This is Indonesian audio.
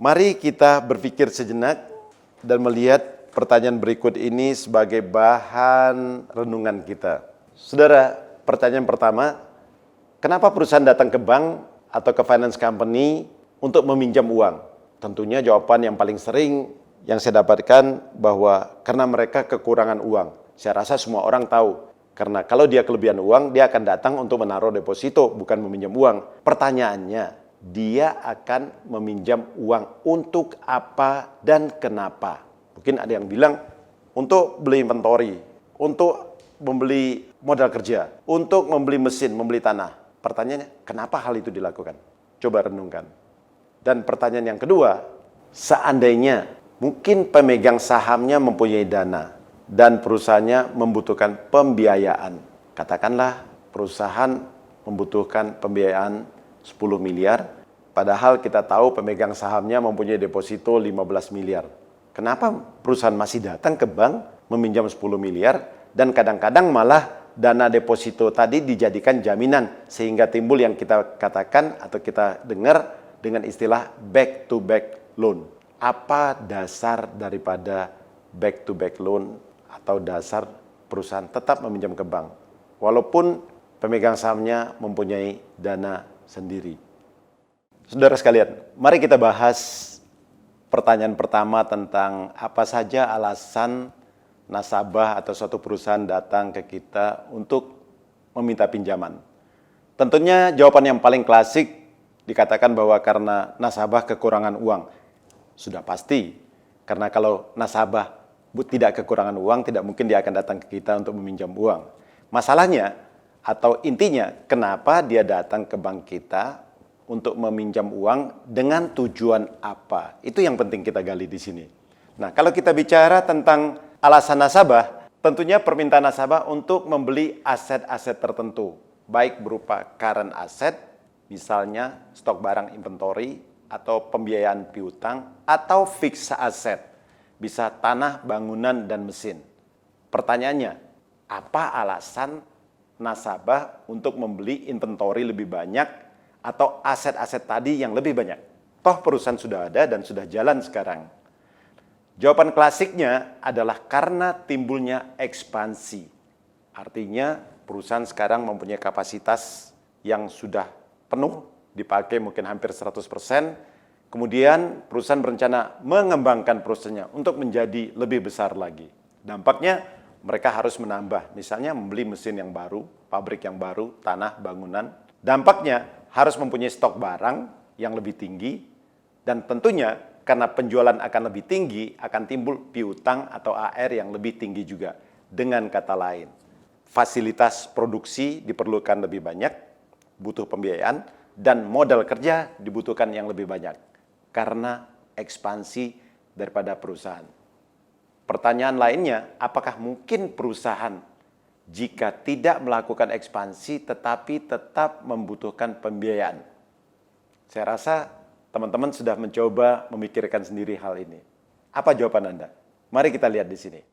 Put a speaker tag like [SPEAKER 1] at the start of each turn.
[SPEAKER 1] Mari kita berpikir sejenak dan melihat pertanyaan berikut ini sebagai bahan renungan kita. Saudara, pertanyaan pertama, kenapa perusahaan datang ke bank atau ke finance company untuk meminjam uang? Tentunya jawaban yang paling sering yang saya dapatkan bahwa karena mereka kekurangan uang. Saya rasa semua orang tahu. Karena kalau dia kelebihan uang, dia akan datang untuk menaruh deposito, bukan meminjam uang. Pertanyaannya, dia akan meminjam uang untuk apa dan kenapa? Mungkin ada yang bilang untuk beli inventory, untuk membeli modal kerja, untuk membeli mesin, membeli tanah. Pertanyaannya, kenapa hal itu dilakukan? Coba renungkan. Dan pertanyaan yang kedua, seandainya mungkin pemegang sahamnya mempunyai dana dan perusahaannya membutuhkan pembiayaan. Katakanlah perusahaan membutuhkan pembiayaan 10 miliar, padahal kita tahu pemegang sahamnya mempunyai deposito 15 miliar. Kenapa perusahaan masih datang ke bank meminjam 10 miliar dan kadang-kadang malah dana deposito tadi dijadikan jaminan sehingga timbul yang kita katakan atau kita dengar dengan istilah back to back loan. Apa dasar daripada back to back loan atau dasar perusahaan tetap meminjam ke bank walaupun pemegang sahamnya mempunyai dana sendiri? Saudara sekalian, mari kita bahas pertanyaan pertama tentang apa saja alasan nasabah atau suatu perusahaan datang ke kita untuk meminta pinjaman. Tentunya jawaban yang paling klasik dikatakan bahwa karena nasabah kekurangan uang. Sudah pasti, karena kalau nasabah tidak kekurangan uang, tidak mungkin dia akan datang ke kita untuk meminjam uang. Masalahnya atau intinya, kenapa dia datang ke bank kita untuk meminjam uang dengan tujuan apa? Itu yang penting kita gali di sini. Nah, kalau kita bicara tentang alasan nasabah, tentunya permintaan nasabah untuk membeli aset-aset tertentu, baik berupa current asset, misalnya stok barang inventory, atau pembiayaan piutang, atau fixed asset, bisa tanah, bangunan, dan mesin. Pertanyaannya, apa alasan nasabah untuk membeli inventory lebih banyak atau aset-aset tadi yang lebih banyak? Toh perusahaan sudah ada dan sudah jalan sekarang. Jawaban klasiknya adalah karena timbulnya ekspansi. Artinya perusahaan sekarang mempunyai kapasitas yang sudah penuh, dipakai mungkin hampir 100%. Kemudian perusahaan berencana mengembangkan perusahaannya untuk menjadi lebih besar lagi. Dampaknya mereka harus menambah, misalnya membeli mesin yang baru, pabrik yang baru, tanah, bangunan. Dampaknya harus mempunyai stok barang yang lebih tinggi, dan tentunya karena penjualan akan lebih tinggi, akan timbul piutang atau AR yang lebih tinggi juga. Dengan kata lain, fasilitas produksi diperlukan lebih banyak, butuh pembiayaan, dan modal kerja dibutuhkan yang lebih banyak karena ekspansi daripada perusahaan. Pertanyaan lainnya, apakah mungkin perusahaan jika tidak melakukan ekspansi tetapi tetap membutuhkan pembiayaan? Saya rasa teman-teman sudah mencoba memikirkan sendiri hal ini. Apa jawaban Anda? Mari kita lihat di sini.